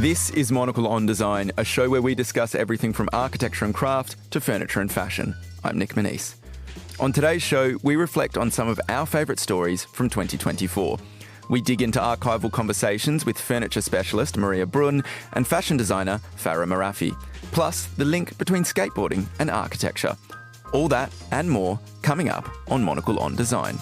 This is Monocle on Design, a show where we discuss everything from architecture and craft to furniture and fashion. I'm Nick Manise. On today's show, we reflect on some of our favourite stories from 2024. We dig into archival conversations with furniture specialist Maria Bruun and fashion designer Farah Marafie, plus the link between skateboarding and architecture. All that and more coming up on Monocle on Design.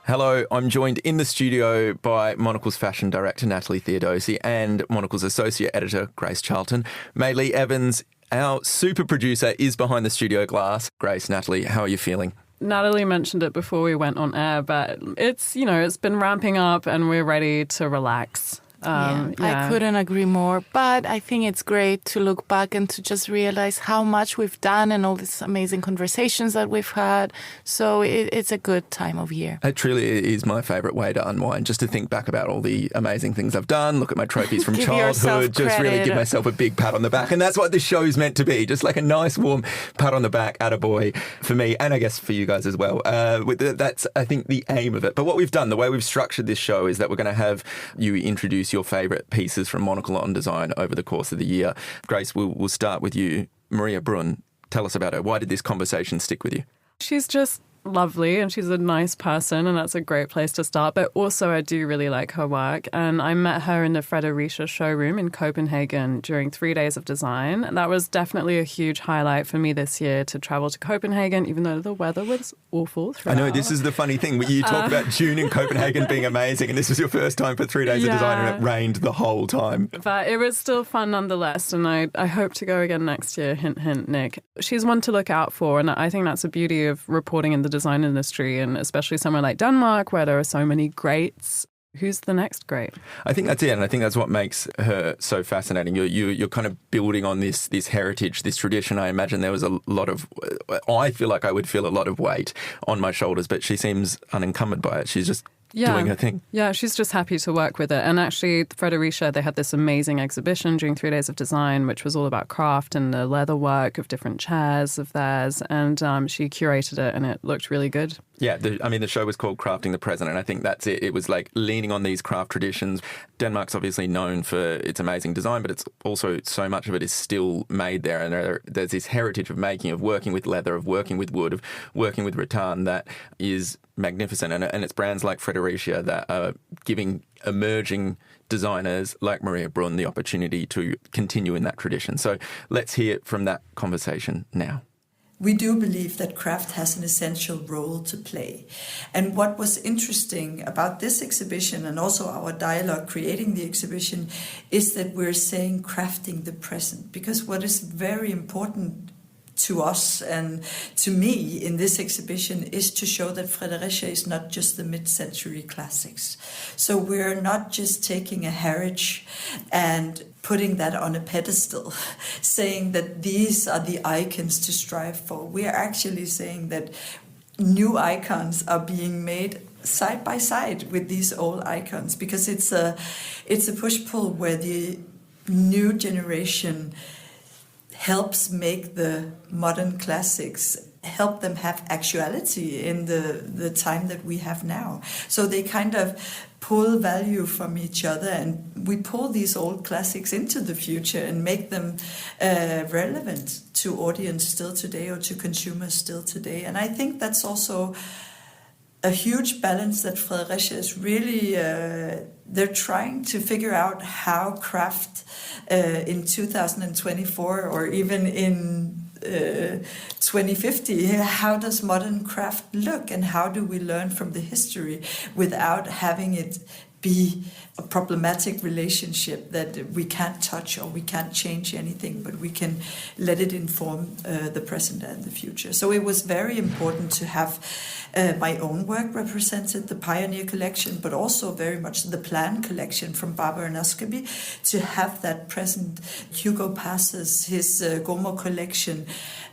Hello, I'm joined in the studio by Monocle's fashion director Natalie Theodosi and Monocle's associate editor Grace Charlton. Maylee Evans, our super producer, is behind the studio glass. Grace, Natalie, how are you feeling? Natalie mentioned it before we went on air, but it's been ramping up and we're ready to relax. I couldn't agree more, but I think it's great to look back and to just realize how much we've done and all these amazing conversations that we've had. So it's a good time of year. It truly is my favourite way to unwind, just to think back about all the amazing things I've done, look at my trophies from childhood, just really give myself a big pat on the back. And that's what this show's meant to be, just like a nice warm pat on the back, attaboy, for me, and I guess for you guys as well. That's, I think, the aim of it. But what we've done, the way we've structured this show is that we're going to have you introduce your favourite pieces from Monocle on Design over the course of the year. Grace, we'll start with you. Maria Bruun, tell us about her. Why did this conversation stick with you? She's just lovely and she's a nice person, and that's a great place to start. But also I do really like her work, and I met her in the Fredericia showroom in Copenhagen during 3 days of design. And that was definitely a huge highlight for me this year, to travel to Copenhagen, even though the weather was awful throughout. I know, this is the funny thing. You talk about June in Copenhagen being amazing, and this was your first time for 3 days of design, and it rained the whole time. But it was still fun nonetheless, and I hope to go again next year. Hint, hint, Nick. She's one to look out for, and I think that's the beauty of reporting in the design industry, and especially somewhere like Denmark where there are so many greats. Who's the next great? I think that's it, and I think that's what makes her so fascinating. You're kind of building on this heritage, this tradition. I imagine there was a lot of, I feel like I would feel a lot of weight on my shoulders, but she seems unencumbered by it. She's just doing her thing. Yeah, she's just happy to work with it. And actually, Fredericia, they had this amazing exhibition during 3 days of design, which was all about craft and the leather work of different chairs of theirs. And she curated it, and it looked really good. Yeah, the show was called Crafting the Present, and I think that's it. It was like leaning on these craft traditions. Denmark's obviously known for its amazing design, but it's also, so much of it is still made there. And there's this heritage of making, of working with leather, of working with wood, of working with rattan that is magnificent. And it's brands like Fredericia that are giving emerging designers like Maria Bruun the opportunity to continue in that tradition. So let's hear from that conversation now. We do believe that craft has an essential role to play. And what was interesting about this exhibition, and also our dialogue creating the exhibition, is that we're saying crafting the present. Because what is very important to us and to me in this exhibition is to show that Fredericia is not just the mid-century classics. So we're not just taking a heritage and putting that on a pedestal, saying that these are the icons to strive for. We are actually saying that new icons are being made side by side with these old icons, because it's a push-pull where the new generation helps make the modern classics, help them have actuality in the time that we have now. So they kind of pull value from each other, and we pull these old classics into the future and make them relevant to audience still today, or to consumers still today. And I think that's also a huge balance that Fredericia is really, they're trying to figure out how craft in 2024 or even in 2050, how does modern craft look, and how do we learn from the history without having it be a problematic relationship that we can't touch or we can't change anything, but we can let it inform the present and the future. So it was very important to have my own work represented, the Pioneer collection, but also very much the Plan collection from Barber and Oskaby, to have that present. Hugo Passes, his Gomo collection,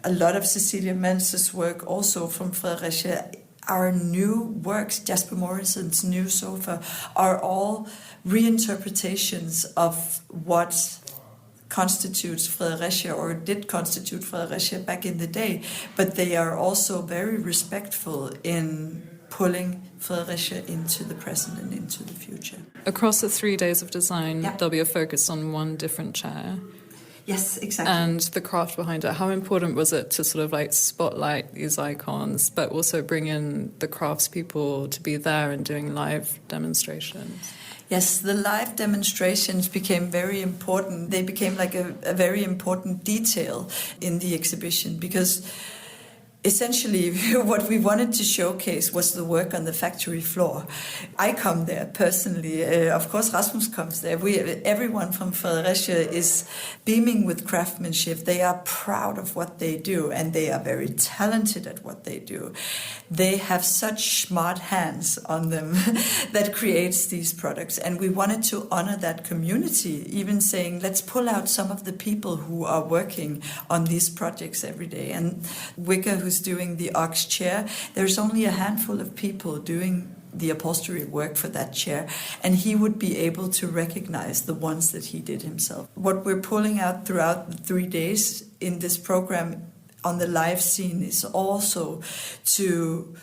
a lot of Cecilia Mentz's work also from Fredericia. Our new works, Jasper Morrison's new sofa, are all reinterpretations of what constitutes Fredericia, or did constitute Fredericia back in the day, but they are also very respectful in pulling Fredericia into the present and into the future. Across the 3 days of design, Yeah. there'll be a focus on one different chair. Yes, exactly. And the craft behind it. How important was it to sort of like spotlight these icons, but also bring in the craftspeople to be there and doing live demonstrations? Yes, the live demonstrations became very important. They became like a very important detail in the exhibition because essentially what we wanted to showcase was the work on the factory floor. I come there personally. Of course, Rasmus comes there. Everyone from Fredericia is beaming with craftsmanship. They are proud of what they do, and they are very talented at what they do. They have such smart hands on them that creates these products. And we wanted to honor that community, even saying, let's pull out some of the people who are working on these projects every day. And Wicker, who's doing the ox chair, there's only a handful of people doing the upholstery work for that chair, and he would be able to recognize the ones that he did himself. What we're pulling out throughout the 3 days in this program on the live scene is also to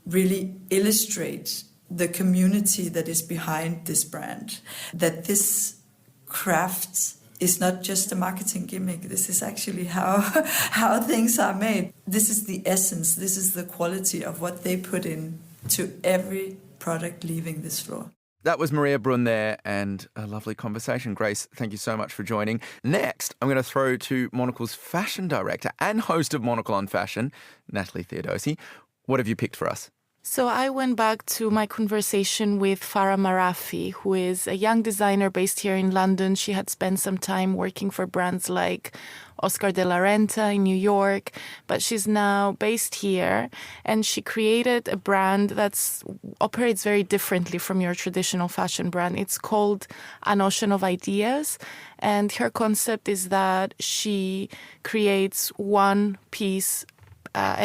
really illustrate the community that is behind this brand, that this craft is not just a marketing gimmick. This is actually how things are made. This is the essence. This is the quality of what they put in to every product leaving this floor. That was Maria Bruun there, and a lovely conversation. Grace, thank you so much for joining. Next, I'm going to throw to Monocle's fashion director and host of Monocle on Fashion, Natalie Theodosi. What have you picked for us? So I went back to my conversation with Farah Marafie, who is a young designer based here in London. She had spent some time working for brands like Oscar de la Renta in New York, but she's now based here, and she created a brand that operates very differently from your traditional fashion brand. It's called An Ocean of Ideas, and her concept is that she creates one piece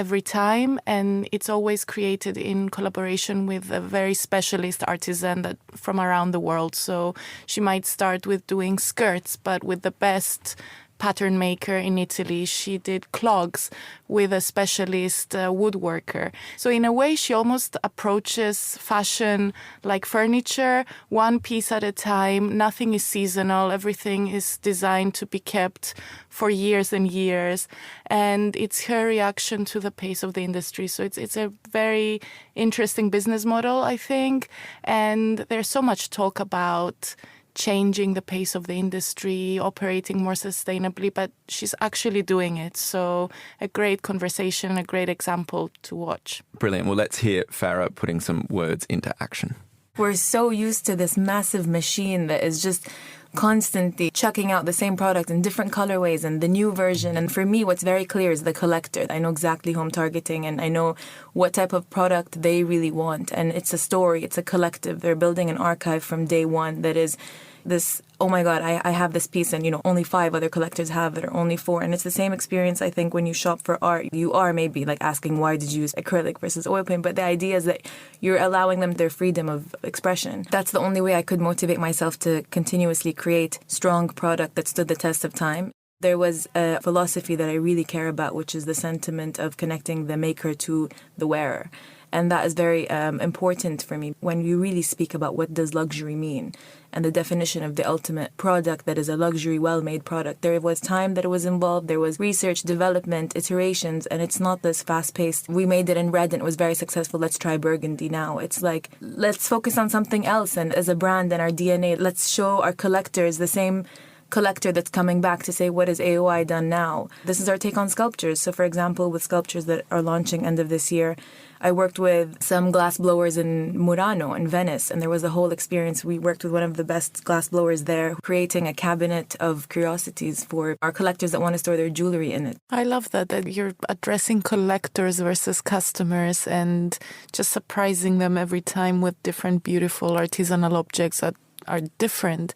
every time, and it's always created in collaboration with a very specialist artisan that from around the world. So she might start with doing skirts, but with the best pattern maker in Italy. She did clogs with a specialist woodworker. So in a way, she almost approaches fashion like furniture, one piece at a time. Nothing is seasonal. Everything is designed to be kept for years and years. And it's her reaction to the pace of the industry. So it's a very interesting business model, I think. And there's so much talk about changing the pace of the industry, operating more sustainably, but she's actually doing it. So a great conversation, a great example to watch. Brilliant. Well, let's hear Farah putting some words into action. We're so used to this massive machine that is just constantly chucking out the same product in different colorways and the new version. And for me, what's very clear is the collector. I know exactly who I'm targeting, and I know what type of product they really want. And it's a story. It's a collective. They're building an archive from day one that is this, oh my God, I have this piece, and only 5 other collectors have it, or only 4. And it's the same experience, I think, when you shop for art. You are maybe like asking, why did you use acrylic versus oil paint? But the idea is that you're allowing them their freedom of expression. That's the only way I could motivate myself to continuously create strong product that stood the test of time. There was a philosophy that I really care about, which is the sentiment of connecting the maker to the wearer. And that is very important for me when you really speak about what does luxury mean and the definition of the ultimate product that is a luxury, well-made product. There was time that was involved. There was research, development, iterations, and it's not this fast-paced, we made it in red and it was very successful, let's try burgundy now. It's like, let's focus on something else. And as a brand and our DNA, let's show our collectors the same collector that's coming back to say, what has AOI done now? This is our take on sculptures. So for example, with sculptures that are launching end of this year, I worked with some glass blowers in Murano in Venice, and there was a whole experience. We worked with one of the best glass blowers there, creating a cabinet of curiosities for our collectors that want to store their jewelry in it. I love that you're addressing collectors versus customers and just surprising them every time with different beautiful artisanal objects that are different.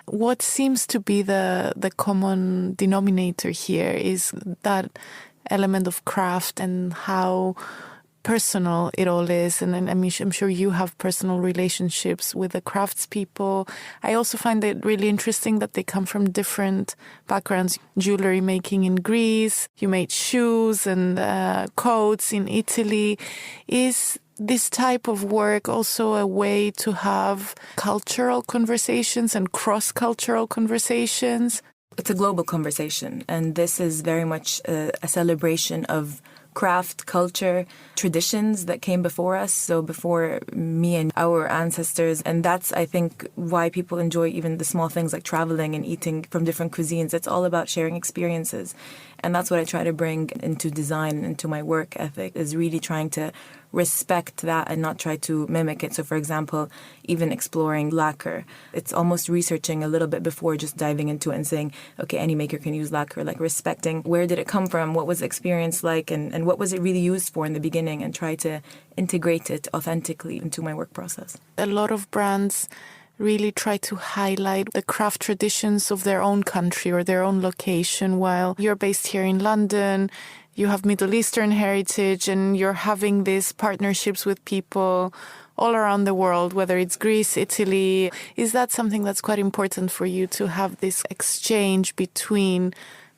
What seems to be the common denominator here is that element of craft and how personal it all is. And I mean, I'm sure you have personal relationships with the craftspeople. I also find it really interesting that they come from different backgrounds. Jewelry making in Greece, you made shoes and coats in Italy. Is this type of work also a way to have cultural conversations and cross-cultural conversations? It's a global conversation, and this is very much a celebration of craft, culture, traditions that came before us, so before me and our ancestors. And that's, I think, why people enjoy even the small things like traveling and eating from different cuisines. It's all about sharing experiences. And that's what I try to bring into design and into my work ethic, is really trying to respect that and not try to mimic it. So, for example, even exploring lacquer, it's almost researching a little bit before just diving into it and saying, okay, any maker can use lacquer, like respecting where did it come from, what was the experience like, and what was it really used for in the beginning, and try to integrate it authentically into my work process. A lot of brands really try to highlight the craft traditions of their own country or their own location, while you're based here in London. You have Middle Eastern heritage, and you're having these partnerships with people all around the world, whether it's Greece, Italy. Is that something that's quite important for you, to have this exchange between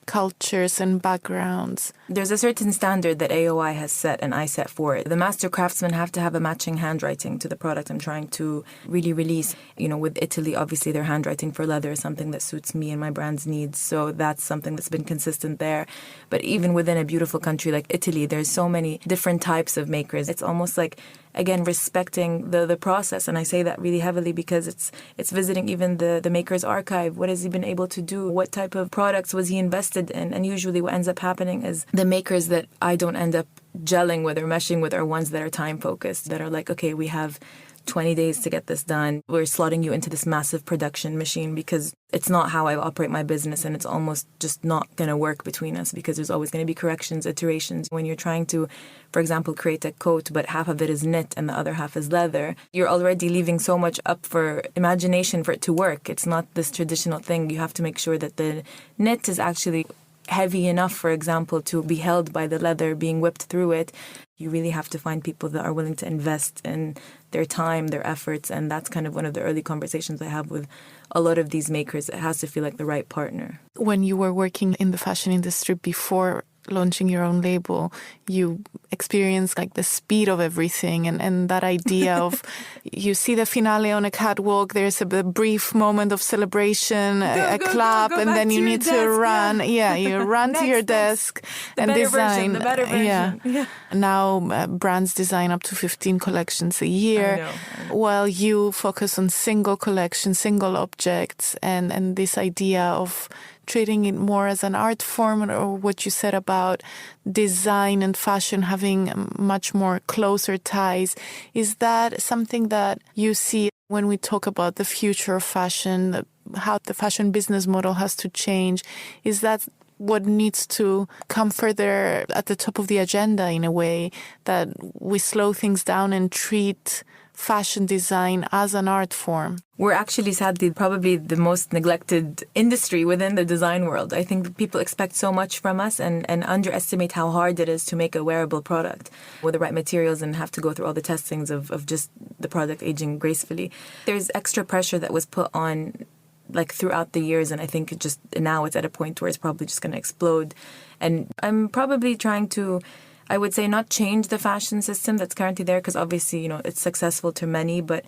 cultures and backgrounds? There's a certain standard that AOI has set and I set for it. The master craftsmen have to have a matching handwriting to the product I'm trying to really release. You know, with Italy, obviously their handwriting for leather is something that suits me and my brand's needs. So that's something that's been consistent there. But even within a beautiful country like Italy, there's so many different types of makers. It's almost like, again, respecting the process. And I say that really heavily because it's visiting even the maker's archive. What has he been able to do? What type of products was he invested in? And usually what ends up happening is the makers that I don't end up gelling with or meshing with are ones that are time focused, that are like, okay, we have 20 days to get this done. We're slotting you into this massive production machine, because it's not how I operate my business, and it's almost just not going to work between us, because there's always going to be corrections, iterations. When you're trying to, for example, create a coat, but half of it is knit and the other half is leather, you're already leaving so much up for imagination for it to work. It's not this traditional thing. You have to make sure that the knit is actually heavy enough, for example, to be held by the leather being whipped through it. You really have to find people that are willing to invest in their time, their efforts, and that's kind of one of the early conversations I have with a lot of these makers. It has to feel like the right partner. When you were working in the fashion industry before launching your own label, you experienced like the speed of everything, and that idea of you see the finale on a catwalk, there's a brief moment of celebration, a clap, and then you need to run. Yeah, you run to your desk and design. The better version. Yeah. Now brands design up to 15 collections a year, I know. while you focus on single collections, single objects, and this idea of treating it more as an art form, or what you said about design and fashion having much more closer ties. Is that something that you see when we talk about the future of fashion, how the fashion business model has to change? Is that what needs to come further at the top of the agenda, in a way, that we slow things down and treat fashion design as an art form? We're actually, sadly, probably the most neglected industry within the design world. I think people expect so much from us and underestimate how hard it is to make a wearable product with the right materials and have to go through all the testings of just the product aging gracefully. There's extra pressure that was put on like throughout the years, and I think just now it's at a point where it's probably just going to explode. And I'm probably trying to, I would say, not change the fashion system that's currently there, because obviously, you know, it's successful to many, but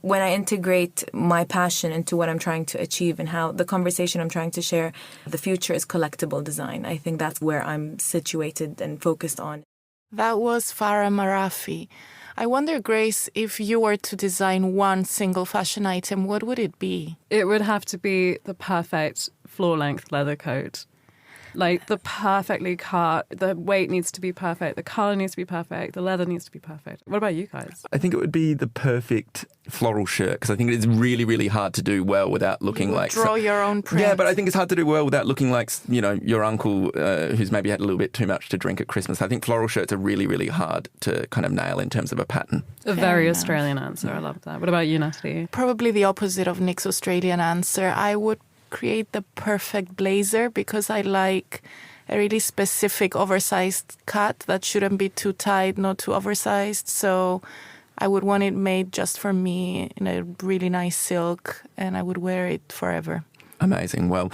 when I integrate my passion into what I'm trying to achieve and how the conversation I'm trying to share, the future is collectible design. I think that's where I'm situated and focused on. That was Farah Marafie. I wonder, Grace, if you were to design one single fashion item, what would it be? It would have to be the perfect floor-length leather coat. Like the perfectly cut, the weight needs to be perfect, the colour needs to be perfect, the leather needs to be perfect. What about you guys? I think it would be the perfect floral shirt, because I think it's really, really hard to do well without looking like... Draw your own print. Yeah, but I think it's hard to do well without looking like, you know, your uncle who's maybe had a little bit too much to drink at Christmas. I think floral shirts are really, really hard to kind of nail in terms of a pattern. A very Australian answer. I love that. What about you, Natalie? Probably the opposite of Nick's Australian answer. I would create the perfect blazer, because I like a really specific oversized cut that shouldn't be too tight, not too oversized. So I would want it made just for me in a really nice silk, and I would wear it forever. Amazing. Well,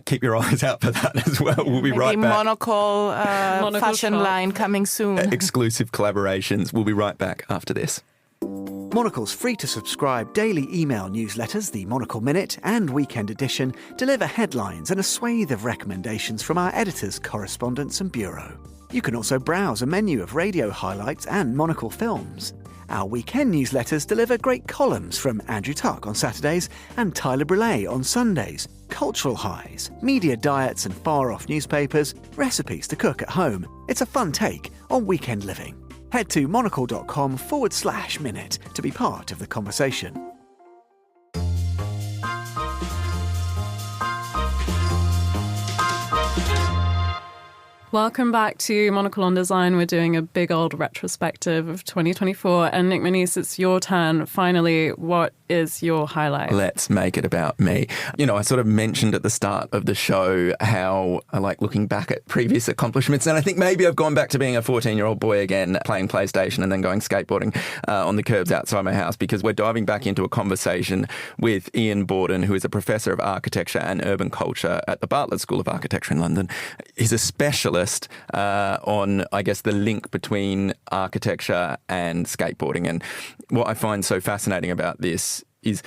keep your eyes out for that as well. We'll be right back. Monocle fashion shop. line coming soon. Exclusive collaborations. We'll be right back after this. Monocle's free-to-subscribe daily email newsletters, the Monocle Minute and Weekend Edition, deliver headlines and a swathe of recommendations from our editors, correspondents and bureau. You can also browse a menu of radio highlights and Monocle films. Our weekend newsletters deliver great columns from Andrew Tuck on Saturdays and Tyler Brulé on Sundays, cultural highs, media diets and far-off newspapers, recipes to cook at home. It's a fun take on weekend living. Head to monocle.com/minute to be part of the conversation. Welcome back to Monocle on Design. We're doing a big old retrospective of 2024. And Nick Moniz, it's your turn. Finally, what is your highlight? Let's make it about me. You know, I sort of mentioned at the start of the show how I like looking back at previous accomplishments. And I think maybe I've gone back to being a 14-year-old boy again, playing PlayStation and then going skateboarding on the curbs outside my house, because we're diving back into a conversation with Iain Borden, who is a professor of architecture and urban culture at the Bartlett School of Architecture in London. He's a specialist on, I guess, the link between architecture and skateboarding. And what I find so fascinating about this is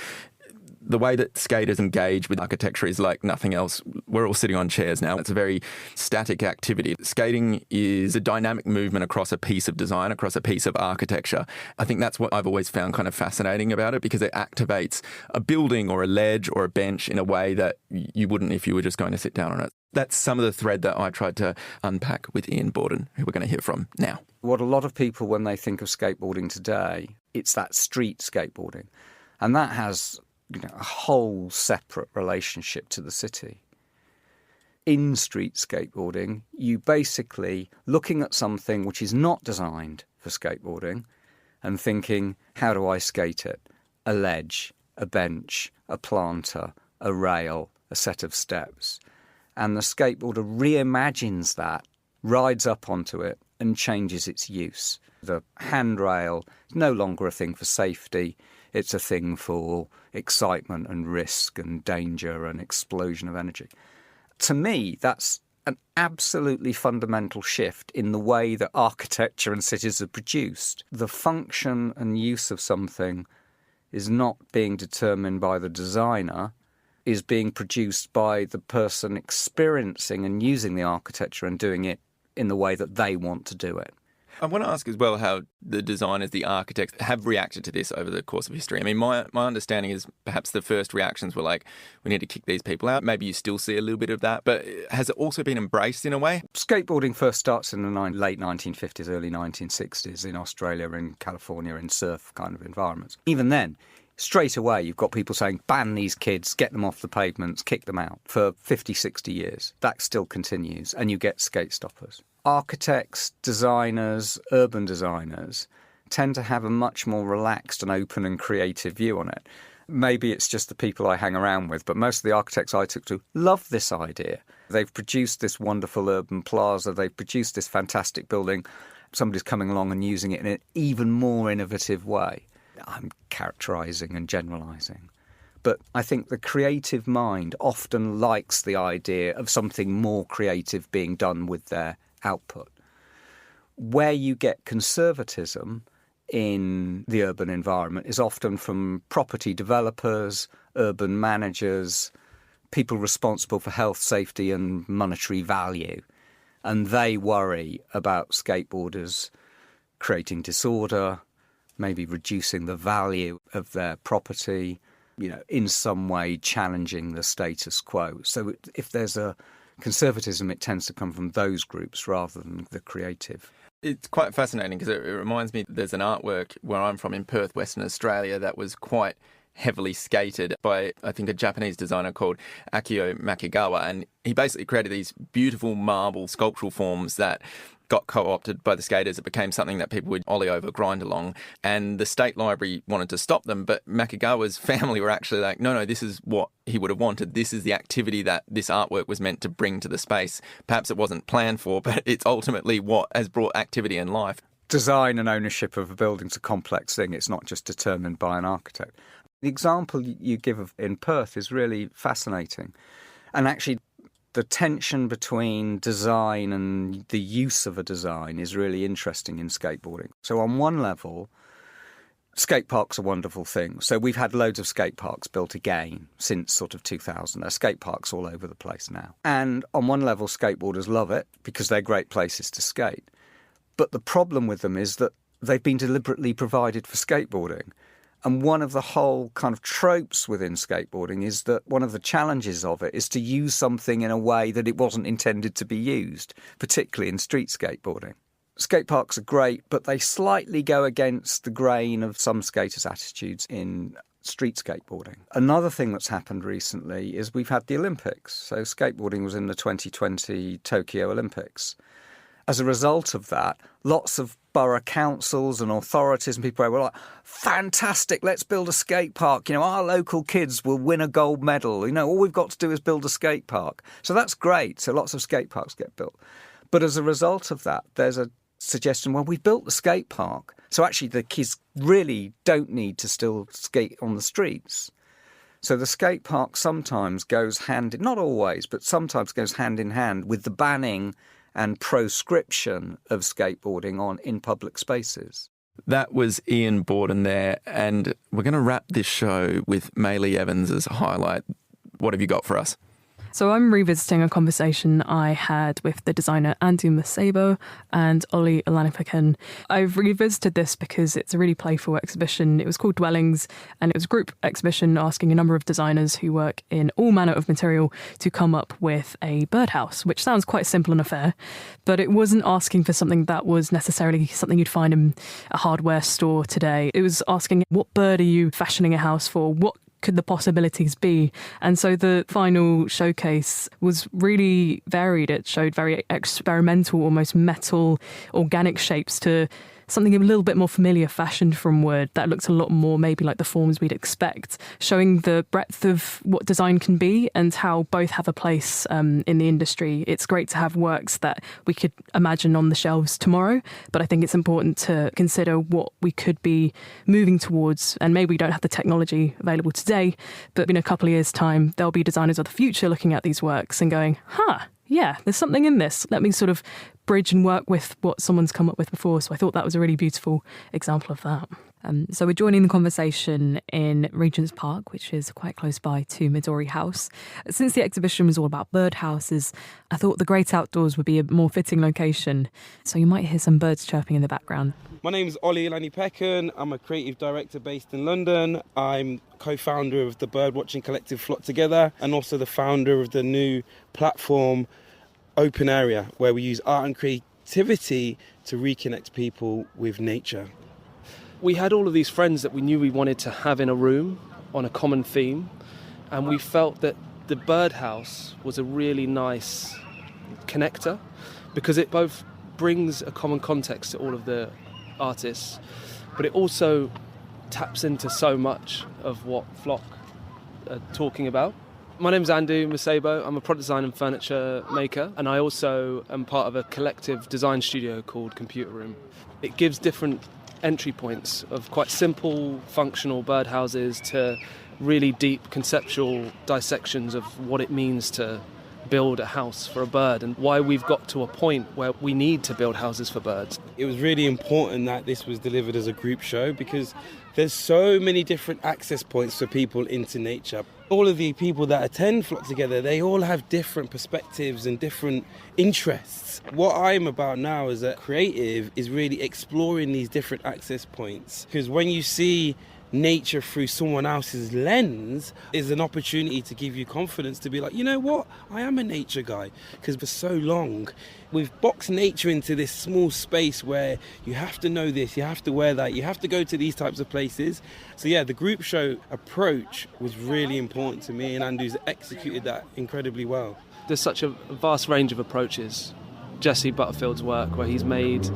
the way that skaters engage with architecture is like nothing else. We're all sitting on chairs now. It's a very static activity. Skating is a dynamic movement across a piece of design, across a piece of architecture. I think that's what I've always found kind of fascinating about it, because it activates a building or a ledge or a bench in a way that you wouldn't if you were just going to sit down on it. That's some of the thread that I tried to unpack with Iain Borden, who we're going to hear from now. What a lot of people, when they think of skateboarding today, it's that street skateboarding. And that has a whole separate relationship to the city. In street skateboarding, you basically looking at something which is not designed for skateboarding and thinking, how do I skate it? A ledge, a bench, a planter, a rail, a set of steps. And the skateboarder reimagines that, rides up onto it and changes its use. The handrail is no longer a thing for safety. It's a thing for excitement and risk and danger and explosion of energy. To me, that's an absolutely fundamental shift in the way that architecture and cities are produced. The function and use of something is not being determined by the designer, is being produced by the person experiencing and using the architecture and doing it in the way that they want to do it. I want to ask as well how the designers, the architects, have reacted to this over the course of history. I mean, my understanding is perhaps the first reactions were like, we need to kick these people out. Maybe you still see a little bit of that, but has it also been embraced in a way? Skateboarding first starts in the late 1950s, early 1960s in Australia, in California, in surf kind of environments. Even then, straight away, you've got people saying, ban these kids, get them off the pavements, kick them out. For 50, 60 years, that still continues, and you get skate stoppers. Architects, designers, urban designers tend to have a much more relaxed and open and creative view on it. Maybe it's just the people I hang around with, but most of the architects I took to love this idea. They've produced this wonderful urban plaza, they've produced this fantastic building. Somebody's coming along and using it in an even more innovative way. I'm characterising and generalising. But I think the creative mind often likes the idea of something more creative being done with their output. Where you get conservatism in the urban environment is often from property developers, urban managers, people responsible for health, safety and monetary value. And they worry about skateboarders creating disorder, maybe reducing the value of their property, in some way challenging the status quo. So if there's a conservatism, it tends to come from those groups rather than the creative. It's quite fascinating because it reminds me there's an artwork where I'm from in Perth, Western Australia, that was quite heavily skated by, I think, a Japanese designer called Akio Makigawa. And he basically created these beautiful marble sculptural forms that got co-opted by the skaters. It became something that people would ollie over, grind along. And the State Library wanted to stop them, but Makigawa's family were actually like, no, this is what he would have wanted. This is the activity that this artwork was meant to bring to the space. Perhaps it wasn't planned for, but it's ultimately what has brought activity and life. Design and ownership of a building's a complex thing. It's not just determined by an architect. The example you give in Perth is really fascinating. And actually, the tension between design and the use of a design is really interesting in skateboarding. So on one level, skate parks are wonderful things. So we've had loads of skate parks built again since sort of 2000. There are skate parks all over the place now. And on one level, skateboarders love it because they're great places to skate. But the problem with them is that they've been deliberately provided for skateboarding. And one of the whole kind of tropes within skateboarding is that one of the challenges of it is to use something in a way that it wasn't intended to be used, particularly in street skateboarding. Skate parks are great, but they slightly go against the grain of some skaters' attitudes in street skateboarding. Another thing that's happened recently is we've had the Olympics. So skateboarding was in the 2020 Tokyo Olympics. As a result of that, lots of borough councils and authorities and people were like, fantastic, let's build a skate park. You know, our local kids will win a gold medal. You know, all we've got to do is build a skate park. So that's great. So lots of skate parks get built. But as a result of that, there's a suggestion, well, we've built the skate park. So actually the kids really don't need to still skate on the streets. So the skate park sometimes goes not always, but sometimes goes hand in hand with the banning and proscription of skateboarding in public spaces. That was Iain Borden there, and we're going to wrap this show with Maylee Evans as a highlight. What have you got for us? So I'm revisiting a conversation I had with the designer Andu Masebo and Ollie Olanipakan. I've revisited this because it's a really playful exhibition. It was called Dwellings, and it was a group exhibition asking a number of designers who work in all manner of material to come up with a birdhouse, which sounds quite simple and affair, but it wasn't asking for something that was necessarily something you'd find in a hardware store today. It was asking, what bird are you fashioning a house for? What could the possibilities be? And so the final showcase was really varied. It showed very experimental, almost metal, organic shapes to something a little bit more familiar, fashioned from wood, that looked a lot more maybe like the forms we'd expect, showing the breadth of what design can be and how both have a place in the industry. It's great to have works that we could imagine on the shelves tomorrow, but I think it's important to consider what we could be moving towards, and maybe we don't have the technology available today, but in a couple of years' time, there'll be designers of the future looking at these works and going, yeah, there's something in this. Let me sort of bridge and work with what someone's come up with before. So I thought that was a really beautiful example of that. So we're joining the conversation in Regent's Park, which is quite close by to Midori House. Since the exhibition was all about birdhouses, I thought the great outdoors would be a more fitting location. So you might hear some birds chirping in the background. My name is Ollie Olanipakan. I'm a creative director based in London. I'm co-founder of the birdwatching collective Flock Together and also the founder of the new platform Open Area, where we use art and creativity to reconnect people with nature. We had all of these friends that we knew we wanted to have in a room on a common theme, and we felt that the birdhouse was a really nice connector because it both brings a common context to all of the artists, but it also taps into so much of what Flock are talking about. My name's Andu Masebo. I'm a product design and furniture maker, and I also am part of a collective design studio called Computer Room. It gives different entry points of quite simple, functional birdhouses to really deep conceptual dissections of what it means to build a house for a bird and why we've got to a point where we need to build houses for birds. It was really important that this was delivered as a group show because there's so many different access points for people into nature. All of the people that attend Flock Together, they all have different perspectives and different interests. What I'm about now as a creative is really exploring these different access points, because when you see nature through someone else's lens is an opportunity to give you confidence to be like, you know what, I am a nature guy. Because for so long we've boxed nature into this small space where you have to know this, you have to wear that, you have to go to these types of places. So yeah, the group show approach was really important to me, and Andu's executed that incredibly well. There's such a vast range of approaches. Jesse Butterfield's work, where he's made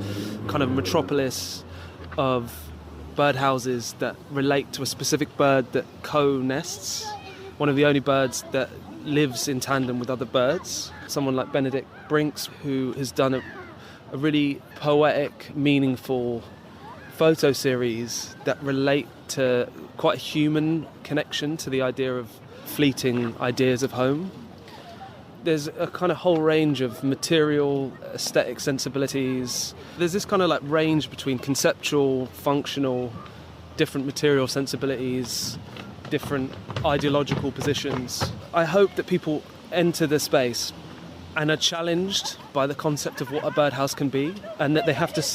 kind of a metropolis of birdhouses that relate to a specific bird that co-nests, one of the only birds that lives in tandem with other birds. Someone like Benedict Brinks, who has done a really poetic, meaningful photo series that relate to quite a human connection to the idea of fleeting ideas of home. There's a kind of whole range of material, aesthetic sensibilities. There's this kind of like range between conceptual, functional, different material sensibilities, different ideological positions. I hope that people enter the space and are challenged by the concept of what a birdhouse can be, and that they have to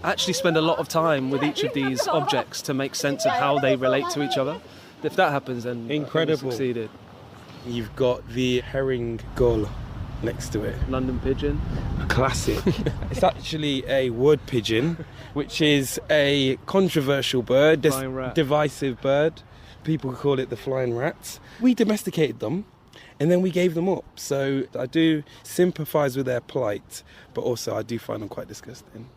actually spend a lot of time with each of these objects to make sense of how they relate to each other. If that happens, then incredible. We've succeeded. You've got the herring gull next to it. London pigeon. Classic. It's actually a wood pigeon, which is a controversial bird, divisive bird. People call it the flying rats. We domesticated them and then we gave them up. So I do sympathise with their plight, but also I do find them quite disgusting.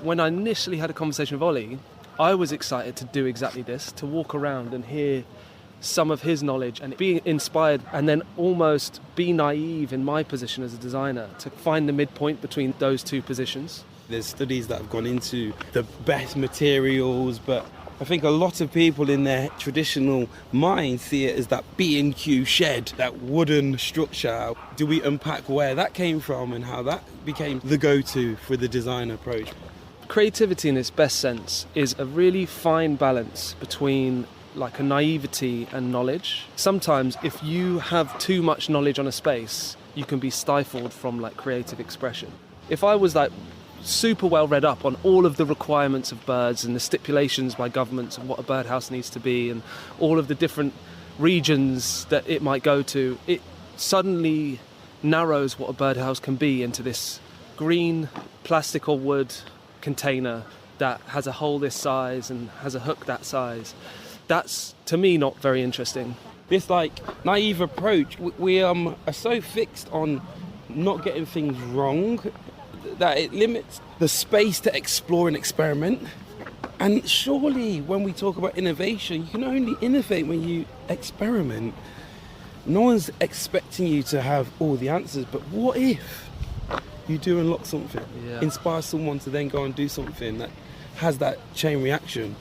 When I initially had a conversation with Ollie, I was excited to do exactly this, to walk around and hear some of his knowledge and be inspired, and then almost be naive in my position as a designer to find the midpoint between those two positions. There's studies that have gone into the best materials, but I think a lot of people in their traditional mind see it as that B&Q shed, that wooden structure. Do we unpack where that came from and how that became the go-to for the design approach? Creativity in its best sense is a really fine balance between like a naivety and knowledge. Sometimes if you have too much knowledge on a space, you can be stifled from like creative expression. If I was like super well read up on all of the requirements of birds and the stipulations by governments of what a birdhouse needs to be and all of the different regions that it might go to, it suddenly narrows what a birdhouse can be into this green plastic or wood container that has a hole this size and has a hook that size. That's, to me, not very interesting. This, like, naive approach, we are so fixed on not getting things wrong that it limits the space to explore and experiment. And surely, when we talk about innovation, you can only innovate when you experiment. No one's expecting you to have all the answers, but what if you do unlock something, inspire someone to then go and do something that has that chain reaction?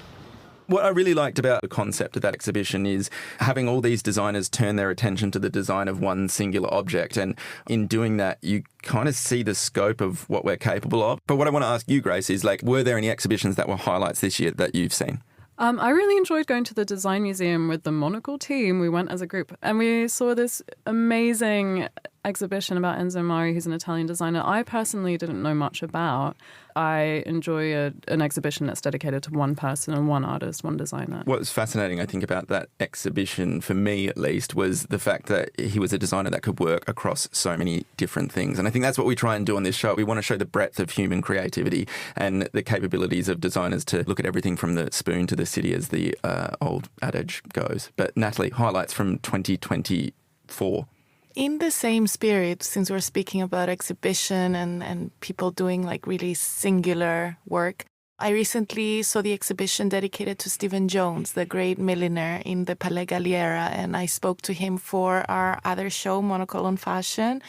What I really liked about the concept of that exhibition is having all these designers turn their attention to the design of one singular object. And in doing that, you kind of see the scope of what we're capable of. But what I want to ask you, Grace, is like, were there any exhibitions that were highlights this year that you've seen? I really enjoyed going to the design museum with the Monocle team. We went as a group and we saw this amazing exhibition about Enzo Mari, who's an Italian designer I personally didn't know much about. I enjoy an exhibition that's dedicated to one person and one artist, one designer. What was fascinating, I think, about that exhibition, for me at least, was the fact that he was a designer that could work across so many different things. And I think that's what we try and do on this show. We want to show the breadth of human creativity and the capabilities of designers to look at everything from the spoon to the city, as the old adage goes. But Natalie, highlights from 2024. In the same spirit, since we're speaking about exhibition and people doing like really singular work, I recently saw the exhibition dedicated to Stephen Jones, the great milliner in the Palais Galliera, and I spoke to him for our other show, Monocle on Fashion,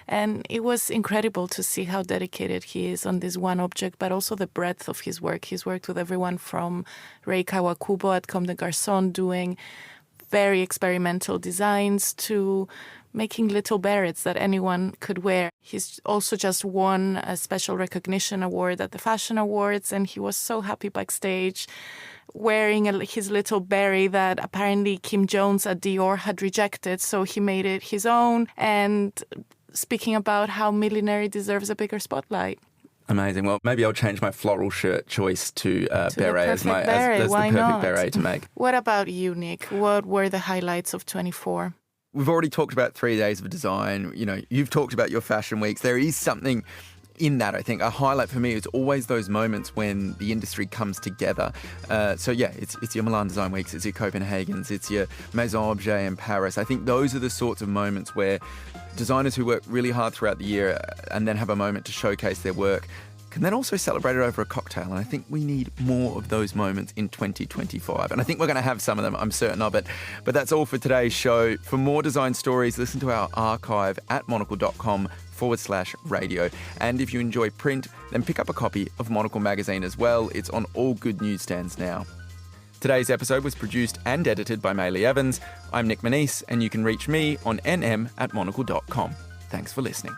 and it was incredible to see how dedicated he is on this one object, but also the breadth of his work. He's worked with everyone from Rei Kawakubo at Comme des Garçons doing very experimental designs to making little berets that anyone could wear. He's also just won a special recognition award at the Fashion Awards, and he was so happy backstage wearing his little beret that apparently Kim Jones at Dior had rejected, so he made it his own, and speaking about how millinery deserves a bigger spotlight. Amazing. Well, maybe I'll change my floral shirt choice to beret as the perfect beret to make. What about you, Nick? What were the highlights of 24? We've already talked about 3 days of design. You know, you've talked about your fashion weeks. There is something in that, I think. A highlight for me is always those moments when the industry comes together. It's your Milan Design Weeks, it's your Copenhagen's, it's your Maison Objet in Paris. I think those are the sorts of moments where designers who work really hard throughout the year and then have a moment to showcase their work can then also celebrate it over a cocktail. And I think we need more of those moments in 2025. And I think we're going to have some of them, I'm certain of it. But that's all for today's show. For more design stories, listen to our archive at monocle.com/radio. And if you enjoy print, then pick up a copy of Monocle magazine as well. It's on all good newsstands now. Today's episode was produced and edited by Maylee Evans. I'm Nick Manise, and you can reach me on nm@monocle.com. Thanks for listening.